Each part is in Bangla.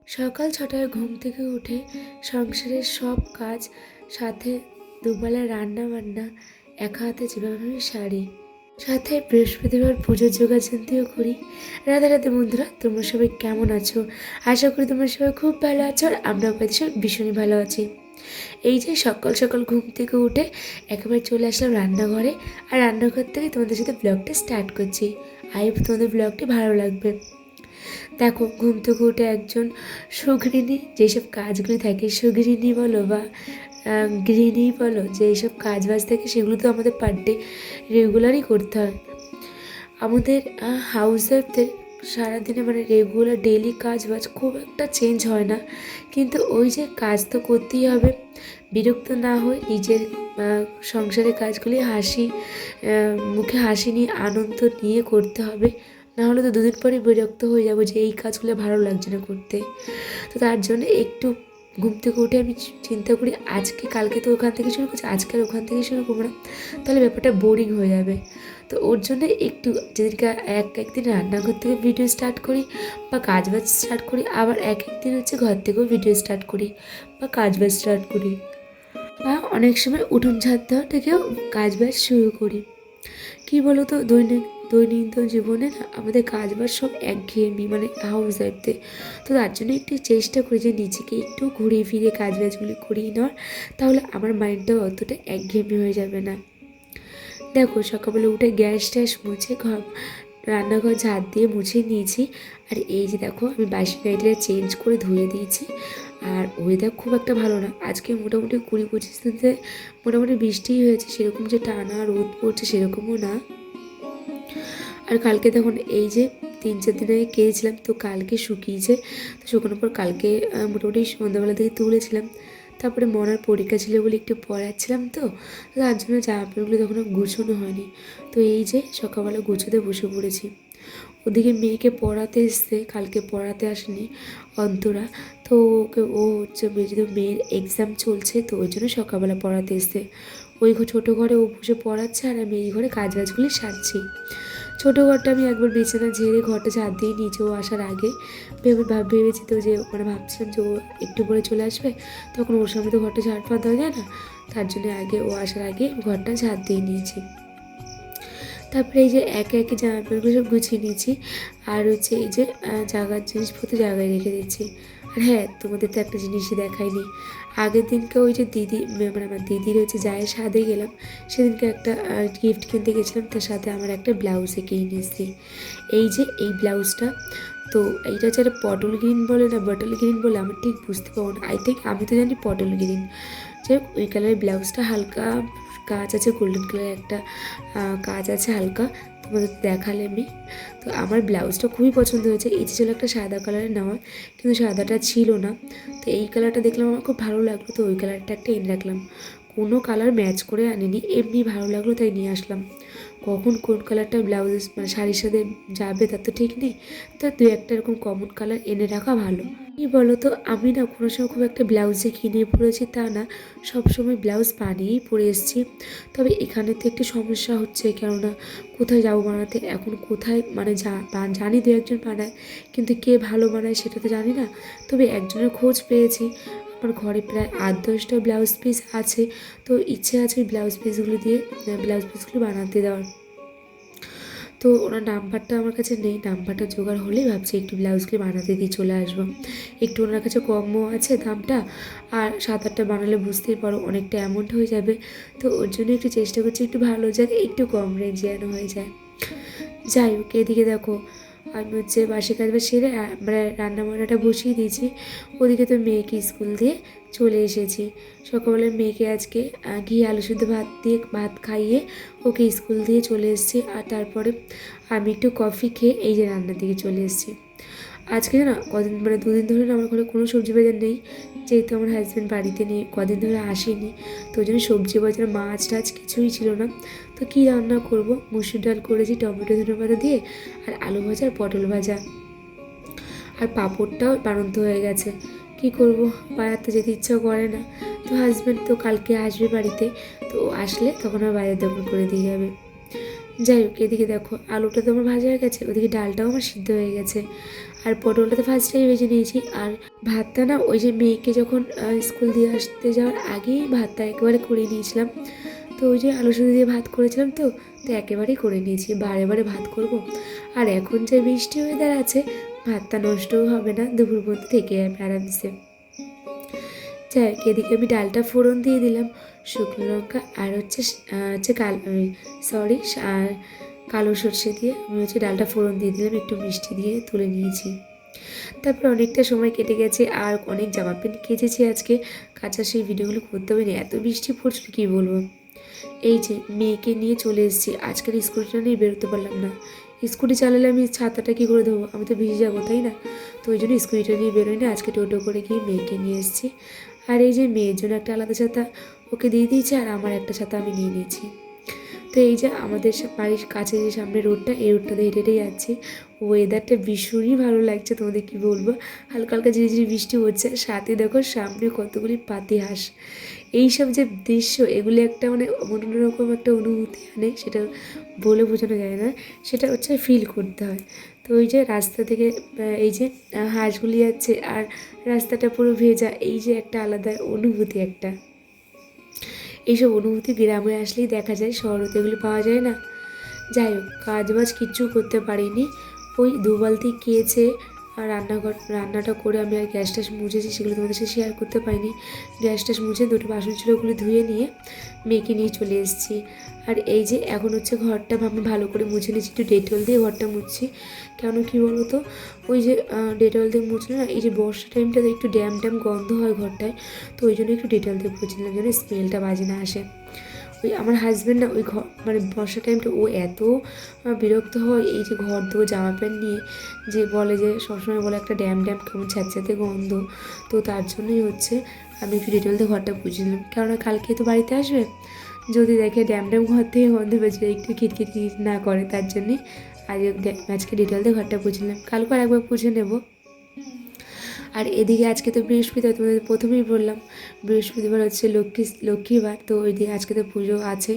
সকাল ৬টায় ঘুম থেকে উঠে সংসারের সব কাজ, সাথে দুবেলা রান্না বান্না একা হাতে যেভাবে আমি সারি, সাথে বৃহস্পতিবার পুজোর যোগাযান্তিও করি। রাধে রাধে বন্ধুরা, তোমরা সবাই কেমন আছো? আশা করি তোমরা সবাই খুব ভালো আছো, আর আমরাও ভীষণই ভালো আছি। এই যে সকাল সকাল ঘুম থেকে উঠে একেবারে চলে আসলাম রান্নাঘরে, আর রান্নাঘর থেকে তোমাদের সাথে ব্লগটা স্টার্ট করছি। আই হোপ তোমাদের ব্লগটি ভালো লাগবে। দেখো, ঘুম থেকে উঠে একজন সুগৃহিণী যেসব কাজগুলি থাকে, সুগৃহিণী বলো বা গৃহিণী বলো, যে এইসব কাজ বাজ থাকে সেগুলো তো আমাদের পার ডে রেগুলারই করতে হয়। আমাদের হাউস ওয়াইফদের সারাদিনে মানে রেগুলার ডেলি কাজ বাজ খুব একটা চেঞ্জ হয় না, কিন্তু ওই যে কাজ তো করতেই হবে। বিরক্ত না হয়ে নিজের সংসারের কাজগুলি মুখে হাসি নিয়ে আনন্দ নিয়ে করতে হবে। নাহলে তো দুদিন পরেই বিরক্ত হয়ে যাবো যে এই কাজগুলো ভালো লাগছে না করতে। তো তার জন্য একটু ঘুম থেকে উঠে আমি চিন্তা করি, আজকে কালকে তো ওখান থেকে শুরু করছি, আজকে আর ওখান থেকে শুরু করবো না, তাহলে ব্যাপারটা বোরিং হয়ে যাবে। তো ওর জন্য একটু যেদিনকে একদিন রান্নাঘর থেকে ভিডিও স্টার্ট করি বা কাজ বাজ স্টার্ট করি, আবার একদিন হচ্ছে ঘর থেকেও ভিডিও স্টার্ট করি বা কাজ বাজ স্টার্ট করি, বা অনেক সময় উঠোন ঝাড় দেওয়া থেকেও কাজ বাজ শুরু করি। কী বলো তো, দৈনন্দিন জীবনে না আমাদের কাজ বাজ সব একঘেয়েমি, মানে হাউস ওয়াইফদের। তো তার জন্য একটু চেষ্টা করি যে নিজেকে একটু ঘুরিয়ে ফিরে কাজ বাজগুলি করিয়ে নেওয়ার, তাহলে আমার মাইন্ডটাও অতটা একঘেয়েমি হয়ে যাবে না। দেখো, সকালবেলা উঠে গ্যাস ট্যাস মুছে রান্নাঘর ঝাড় দিয়ে মুছে নিয়েছি। আর এই যে দেখো, আমি বাসি নাইটিটা চেঞ্জ করে ধুয়ে দিয়েছি। আর ওয়েদার খুব একটা ভালো না আজকে, মোটামুটি 20-25 দিন মোটামুটি বৃষ্টিই হয়েছে, সেরকম যে টানা রোদ পড়ছে সেরকমও না। আর কালকে দেখুন, এই যে 3-4 দিন আগে কেড়েছিলাম, তো কালকে শুকিয়েছে। তো শুকানোর পর কালকে মোটামুটি সন্ধ্যাবেলা থেকে তুলেছিলাম। তারপরে মনার পরীক্ষা ছিল বলে একটু পড়াচ্ছিলাম, তো তার জন্য জামা কাপড়গুলো তখন গুছোনো হয়নি। তো এই যে সকালবেলা গুছোতে বসে পড়েছি। ওদিকে মেয়েকে পড়াতে এসছে, কালকে পড়াতে আসেনি অন্তরা। তো ও হচ্ছে যেহেতু মেয়ের এক্সাম চলছে, তো ওই জন্য সকালবেলা পড়াতে এসছে। ওই ছোটো ঘরে ও বসে পড়াচ্ছে, আর আমি এই ঘরে কাজ বাজগুলি সারছি। ছোটো ঘরটা আমি একবার বিছানা ঝেড়ে ঘরটা ঝাড় দিয়ে নিচে ও আসার আগে ভেবেছি তো, যে মানে ভাবছিলাম যে ও একটু পরে চলে আসবে, তখন ওর সামনে তো ঘরটা ঝাড় ফাঁদ হয়ে যায় না, তার জন্য আগে ও আসার আগে ঘরটা ঝাড় দিয়ে নিয়েছি। তারপরে এই যে একে একে জামা প্যান্টগুলো সব গুছিয়ে নিয়েছি, আর হচ্ছে এই যে জিনিসপত্র জায়গায় রেখে দিচ্ছি। আর হ্যাঁ, তোমাদের তো একটা জিনিসই দেখায়নি। আগের দিনকে ওই যে মানে আমার দিদির হচ্ছে জায়ের সাথে গেলাম, সেদিনকে একটা গিফট কিনতে গেছিলাম, তার সাথে আমার একটা ব্লাউজ কিনে নিয়েছি। এই যে এই ব্লাউজটা, তো এইটা হচ্ছে একটা পটল গ্রিন বলে না বটল গ্রিন বলে, আমার ঠিক বুঝতে পারবো না। আমি তো জানি পটল গ্রিন। যাই হোক, ওই কালারের ব্লাউজটা হালকা কাজ আছে, গোল্ডেন কালারের একটা কাজ আছে হালকা, তোমাদের দেখালে আমি। তো আমার ব্লাউজটা খুবই পছন্দ হয়েছে। ইচ্ছে ছিল একটা সাদা কালারের নেওয়ার, কিন্তু সাদাটা ছিল না। তো এই কালারটা দেখলাম আমার খুব ভালো লাগলো, তো ওই কালারটা একটা এনে রাখলাম। কোনো কালার ম্যাচ করে আনিনি, এমনি ভালো লাগলো তাই নিয়ে আসলাম। কখন কোন কালারটা ব্লাউজ মানে শাড়ির সাথে যাবে তার তো ঠিক নেই, তো দু একটা এরকম কমন কালার এনে রাখা ভালো। কী বলো তো, আমি না কোনো সময় খুব একটা ব্লাউজ যে কিনে পরেছি তা না, সবসময় ব্লাউজ বানিয়েই পরে এসেছি। তবে এখানে তো একটু সমস্যা হচ্ছে, কেননা কোথায় যাবো বানাতে, এখন কোথায় মানে জানি দু একজন বানায়, কিন্তু কে ভালো বানায় সেটা তো জানি না। তবে একজনের খোঁজ পেয়েছি, আমার ঘরে প্রায় 8-10টা ব্লাউজ পিস আছে। তো ইচ্ছে আছে ওই ব্লাউজ পিসগুলো বানাতে দেওয়ার। তো ওনার নাম্বারটা আমার কাছে নেই, নাম্বারটা জোগাড় হলেই ভাবছি একটু ব্লাউজগুলি বানাতে দিয়ে চলে আসবো। একটু ওনার কাছে কমও আছে দামটা, আর 7-8টা বানালে বুঝতেই পারো অনেকটা অ্যামাউন্ট হয়ে যাবে। তো ওর জন্য একটু চেষ্টা করছি একটু ভালো জায়গায় একটু কম রেঞ্জে যেন হয়ে যায়। যাই হোক, এদিকে দেখো, আমি হচ্ছে বাসি কাজ বা সেরে মানে রান্নাবান্নাটা বসিয়ে দিয়েছি। ওদিকে তো মেয়েকে স্কুল দিয়ে চলে এসেছি। সকালবেলা মেয়েকে আজকে ঘি আলু সিদ্ধ ভাত খাইয়ে ওকে স্কুল দিয়ে চলে এসেছি। আর তারপরে আমি একটু কফি খেয়ে এই যে রান্নার দিকে চলে এসেছি। আজকে না কদিন মানে দুদিন ধরে না আমার ঘরে কোনো সবজি বাজার নেই, যেহেতু আমার হাজব্যান্ড বাড়িতে নেই, কদিন ধরে আসেনি, তো ওই জন্য সবজি বাজার মাছ টাছ কিছুই ছিল না। তো কী রান্না করব, মুসুর ডাল করেছি টমেটো ধনেপাতা দিয়ে, আর আলু ভাজা আর পটল ভাজা, আর পাঁপড়টাও বাড়ন্ত হয়ে গেছে। কি করব, বাজার তো যেতে ইচ্ছাও করে না। তো হাজব্যান্ড তো কালকে আসবে বাড়িতে, তো ও আসলে তখন আমার বাজার দখল করে দিয়ে যাবে। যাই হোক, এদিকে দেখো আলুটা তো আমার ভাজা হয়ে গেছে, ওদিকে ডালটাও আমার সিদ্ধ হয়ে গেছে, আর পটলটা তো ফার্স্টেই ভেজে নিয়েছি। আর ভাতটা না ওই যে মেয়েকে যখন স্কুল দিয়ে আসতে যাওয়ার আগেই ভাতটা একেবারে করে নিয়েছিলাম। তো ওই যে আলু সিদ্ধ দিয়ে ভাত করেছিলাম, তো তো একেবারেই করে নিয়েছি, বারে বারে ভাত করব। আর এখন যে বৃষ্টি ওয়েদার আছে, ভাতটা নষ্টও হবে না, দুপুর পর্যন্ত থেকে যাবে আরামসে। যাই হোক, এদিকে আমি ডালটা ফোড়ন দিয়ে দিলাম, শুকনো লঙ্কা আর হচ্ছে সরি আর কালো সর্ষে দিয়ে আমি হচ্ছে ডালটা ফোড়ন দিয়ে দিলাম, একটু মিষ্টি দিয়ে তুলে নিয়েছি। তারপর অনেকটা সময় কেটে গেছে, আর অনেক জামা প্যান্ট কেচেছি আজকে, কাঁচা সেই ভিডিওগুলো করতে হবে না, এত বৃষ্টি পড়ছিল কী বলবো। এই যে মেয়েকে নিয়ে চলে এসেছি, আজকের স্কুটিটা নিয়ে বেরোতে পারলাম না। স্কুটি চালালে আমি ছাতাটা কী করে দেবো, আমি তো ভিজে যাবো তাই না। তো ওই জন্য স্কুটিটা নিয়ে বেরোই না, আজকে টোটো করে গিয়ে মেয়েকে নিয়ে এসেছি। আর এই যে মেয়ের জন্য একটা আলাদা ছাতা ওকে দিয়ে দিয়েছে, আর আমার একটা ছাতা আমি নিয়ে নিয়েছি। তো এই যে আমাদের বাড়ির কাছে যে সামনে রোডটা, এই রোডটা দিয়ে হেঁটে হেঁটে যাচ্ছি। ওয়েদারটা ভীষণই ভালো লাগছে, তোমাদের কি বলবো। হালকা হালকা ঝিরি ঝিরি বৃষ্টি হচ্ছে, সাথে দেখো সামনে কতগুলি পাতিহাঁস। এইসব যে দৃশ্য, এগুলি একটা মানে অন্যরকম একটা অনুভূতি আনে, সেটা বলে বোঝানো যায় না, সেটা হচ্ছে ফিল করতে হয়। তো ওই যে রাস্তা থেকে এই যে হাঁসগুলি যাচ্ছে, আর রাস্তাটা পুরো ভেজা, এই যে একটা আলাদা অনুভূতি একটা। এইসব অনুভূতি গ্রামে আসলেই দেখা যায়, শহরে তো এগুলো পাওয়া যায় না। যাই হোক, কাজ বাজ কিচ্ছু করতে পারিনি, ওই দু বালতি কেচে আর রান্নাটা করে আমি আর গ্যাস ট্যাস মুছেছি, সেগুলো তোমাদের সাথে শেয়ার করতে পারিনি। গ্যাস ট্যাস মুছে দুটো বাসন ছিল, ওগুলো ধুয়ে নিয়ে মেয়েকে নিয়ে চলে এসেছি। আর এই যে এখন হচ্ছে ঘরটা আমি ভালো করে মুছে নিচ্ছি, একটু ডেটল দিয়ে ঘরটা মুছছি। কেন কী বলো তো, ওই যে ডেটল দিয়ে মুছলে না, এই যে বর্ষা টাইমটাতে একটু ড্যাম ড্যাম গন্ধ হয় ঘরটায়, তো ওই জন্য একটু ডেটল দিয়ে মুছছিলাম যেন স্মেলটা বাজে না আসে। ওই আমার হাজব্যান্ড না ওই ঘর মানে বর্ষা টাইমটা ও এত বিরক্ত হয় এই যে ঘর দেবো জামা প্যান্ট নিয়ে, যে বলে যে সবসময় বলে একটা ড্যাম ড্যাম কেমন ছ্যাঁচড়াতে গন্ধ। তো তার জন্যই হচ্ছে আমি একটু ডেটল দিয়ে ঘরটা বুঝলাম, কেননা কালকে তো বাড়িতে আসবে, যদি দেখে ড্যাম ড্যাম ঘর থেকে গন্ধ বেজে একটু খিটখিট না করে, তার জন্যে আজকে ডেটল দিয়ে ঘরটা বুঝলাম, কালকে আর একবার পুছে নেবো। আর এদিকে আজকে তো বৃহস্পতিবার, তোমাদের প্রথমেই বললাম বৃহস্পতিবার হচ্ছে লক্ষ্মীবার, তো ওই দিকে আজকে তো পুজো আছে।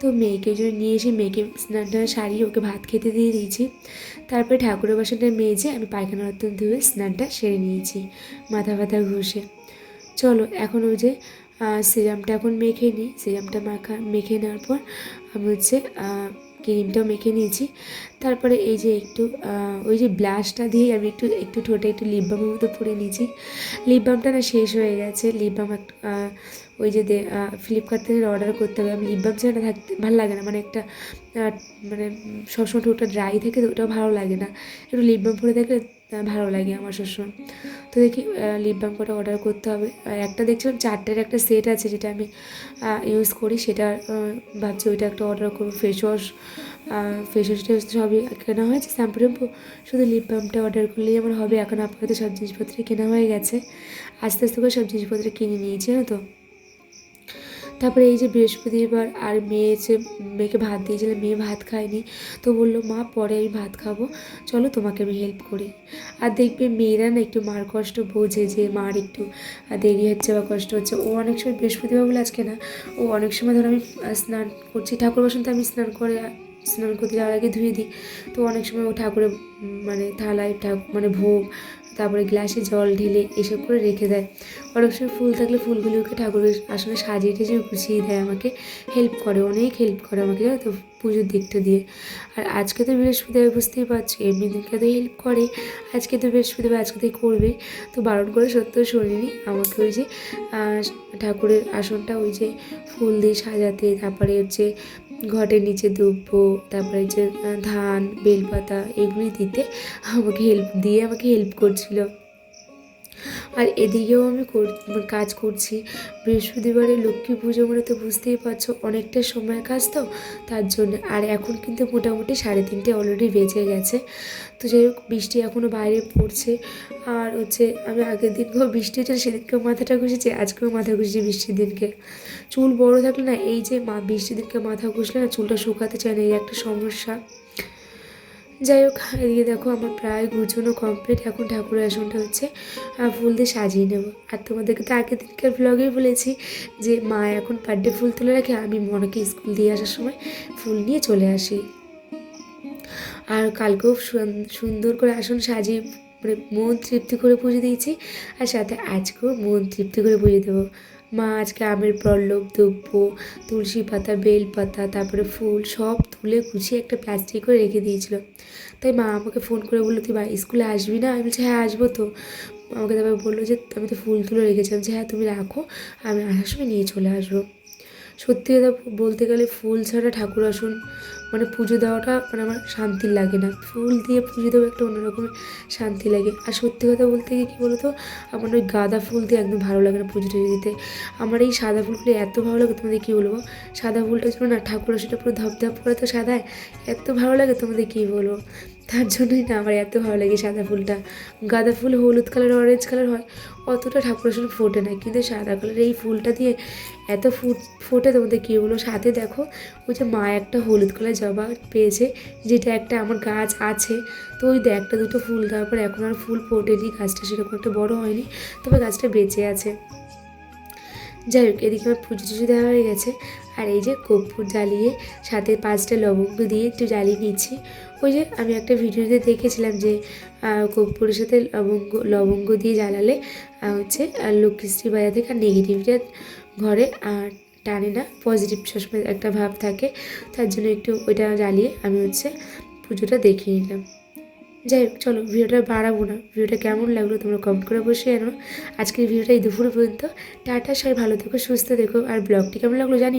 তো মেয়েকে জন্য নিয়ে এসে মেয়েকে স্নানটা সারিয়ে ওকে ভাত খেতে দিয়ে দিয়েছি। তারপরে ঠাকুরের বাসনটা মেজে আমি পায়খানা বাথরুম ধুয়ে স্নানটা সেরে নিয়েছি, মাথা ব্যথা ঘষে। চলো এখন ওই যে সিরামটা এখন মেখে নিই, সিরামটা মেখে নেওয়ার পর আমি হচ্ছে ক্রিমটাও মেখে নিয়েছি। তারপরে এই যে একটু ওই যে ব্লাশটা দিয়ে আমি একটু একটু ঠোঁটে একটু লিপ বামের মতো পরে নিয়েছি। লিপ বামটা না শেষ হয়ে গেছে, লিপ বাম ওই যে ফ্লিপকার্ট থেকে অর্ডার করতে হবে। আমি লিপ বাম ছাড়া থাকতে ভালো লাগে না, মানে একটা মানে সবসময় ঠোঁটটা ড্রাই থাকে, তো ওটাও ভালো লাগে না, একটু লিপ বাম পরে থাকলে ভালো লাগে আমার সবসময়। তো দেখি লিপ বাম কটা অর্ডার করতে হবে। একটা দেখছিলাম 4টার একটা সেট আছে, যেটা আমি ইউজ করি, সেটা ভাবছি ওইটা একটা অর্ডার করবো। ফেস ওয়াশটা সবই কেনা হয়েছে, শ্যাম্পু ট্যাম্পু, শুধু লিপ বামটা অর্ডার করলেই আমার হবে। এখন আপাতত সব জিনিসপত্রই কেনা হয়ে গেছে, আস্তে আস্তে করে সব জিনিসপত্র কিনে নিয়েছি, জানো তো। তারপরে এই যে বৃহস্পতিবার আর মেয়েকে ভাত দিয়েছিলাম, মেয়ে ভাত খায়নি, তো বললো মা পরে আমি ভাত খাবো, চলো তোমাকে আমি হেল্প করি। আর দেখবে মেয়েরা না একটু মার কষ্ট বোঝে, যে মার একটু দেরি হচ্ছে বা কষ্ট হচ্ছে। ও অনেক সময় বৃহস্পতিবার বলে আজকে না, ও অনেক সময় ধরো আমি স্নান করছি, ঠাকুর বাসন তো আমি স্নান করতে যাওয়ার আগে ধুয়ে দিই। তো অনেক সময় ও ঠাকুরের মানে থালায় মানে ভোগ, তারপরে গ্লাসে জল ঢেলে এসব করে রেখে দেয়। অনেক সময় ফুল থাকলে ফুলগুলিকে ঠাকুরের আসলে সাজিয়ে টেজিয়ে গুছিয়ে দেয়, আমাকে হেল্প করে, অনেক হেল্প করে আমাকে, জানো তো, পুজোর দিকটা দিয়ে। আর আজকে তো বৃহস্পতিবার, বুঝতেই পারছি, এমনি দিনকে তো হেল্প করে, আজকে তো বৃহস্পতিবার, আজকে তো করবে। তো বারণ করে সত্যিও শুনিনি আমাকে ওই যে ঠাকুরের আসনটা ওই যে ফুল দিয়ে সাজাতে, তারপরে হচ্ছে ঘটের নিচে দুব্বো, তারপরে যে ধান বেলপাতা এগুলি দিতে আমাকে হেল্প করছিল। আর এদিকেও আমি কাজ করছি। বৃহস্পতিবারে লক্ষ্মী পুজো মানে তো বুঝতেই পারছো অনেকটা সময়ের কাজ তো, তার জন্য। আর এখন কিন্তু মোটামুটি 3:30 অলরেডি বেজে গেছে। তো যাই হোক, বৃষ্টি এখনও বাইরে পড়ছে। আর হচ্ছে আমি আগের দিনকেও বৃষ্টি হচ্ছিল, সেদিনকেও মাথাটা ঘুষেছি, আজকেও মাথা ঘুষেছি বৃষ্টির দিনকে। চুল বড় থাকলে না, এই যে বৃষ্টির দিনকে মাথা ঘুষলে না চুলটা শুকাতে চায় না, এই একটা সমস্যা। যাই হোক, এদিকে দেখো আমার প্রায় গুছানো কমপ্লিট। এখন ঠাকুরের আসনটা হচ্ছে ফুল দিয়ে সাজিয়ে নেব। আর তোমাদেরকে তো আগের দিনকার ব্লগেই বলেছি যে মা এখন বার্থডে ফুল তুলে রাখে, আমি মনকে স্কুল দিয়ে আসার সময় ফুল নিয়ে চলে আসি। আর কালকেও সুন্দর করে আসন সাজিয়ে মানে মন তৃপ্তি করে পুজো দিয়েছি। আর সাথে আজকেও মন তৃপ্তি করে পুজো দেবো। মা আজকে আমের পল্লব, দুব্ব, তুলসী পাতা, বেল পাতা, তারপরে ফুল সব তুলে গুছিয়ে একটা প্লাস্টিক করে রেখে দিয়েছিল। তাই মা আমাকে ফোন করে বললো, তুই স্কুলে আসবি না? আমি বলছি হ্যাঁ আসবো তো। আমাকে তারপর বললো যে আমি তো ফুল তুলে রেখেছিলাম, যে হ্যাঁ তুমি রাখো, আমি আসার সময় নিয়ে চলে আসবো। সত্যি কথা বলতে গেলে ফুল ছাড়া ঠাকুর আসন মানে পুজো দেওয়াটা মানে আমার শান্তি লাগে না। ফুল দিয়ে পুজো দেওয়া একটা অন্যরকমের শান্তি লাগে। আর সত্যি কথা বলতে গিয়ে কী বলো তো, আমার ওই গাঁদা ফুল দিয়ে একদম ভালো লাগে না পুজো টুজো দিতে। আমার এই সাদা ফুলগুলো এত ভালো লাগে, তোমাদের কী বলবো। সাদা ফুলটা ছিল না, ঠাকুর আসনটা পুরো ধপধপ করে তো সাদায়, এত ভালো লাগে তোমাদের কী বলবো। তার জন্যই না আমার এত ভালো লাগে সাদা ফুলটা। গাঁদা ফুল হলুদ কালার, অরেঞ্জ কালার হয়, অতটা ঠাকুর আসলে ফোটে না, কিন্তু সাদা কালার এই ফুলটা দিয়ে এত ফোটে তোমাদের কী বলো। সাথে দেখো ওই যে মা একটা হলুদ কালার জবা পেয়েছে, যেটা একটা আমার গাছ আছে, তো ওই একটা দুটো ফুল দেওয়ার পর এখন আর ফুল ফোটেনি, গাছটা সেরকম একটা বড় হয়নি, তবে গাছটা বেঁচে আছে। যাই হোক, এদিকে আমার পুজো টুজো দেওয়া হয়ে গেছে। আর এই যে কর্পূর জ্বালিয়ে সাথে 5টা লবঙ্গ দিয়ে একটু জ্বালিয়ে নিচ্ছি। ওই যে আমি একটা ভিডিওতে দেখেছিলাম যে কর্পূরের সাথে লবঙ্গ দিয়ে জ্বালালে হচ্ছে লক্ষ্মীশ্রী বাজা থেকে আর নেগেটিভটা ঘরে আর টানে না, পজিটিভ সবসময় একটা ভাব থাকে। তার জন্য একটু ওইটা জ্বালিয়ে আমি হচ্ছে পুজোটা দেখিয়ে নিলাম। যাই হোক, চলো ভিডিওটা বাড়াবো না। ভিডিওটা কেমন লাগলো তোমরা কমেন্ট করে বসে জানো। আজকের ভিডিওটা এই দুপুর পর্যন্ত। টাটা, সবাই ভালো থেকো, সুস্থ থেকো। আর ব্লগটি কেমন লাগলো জানি।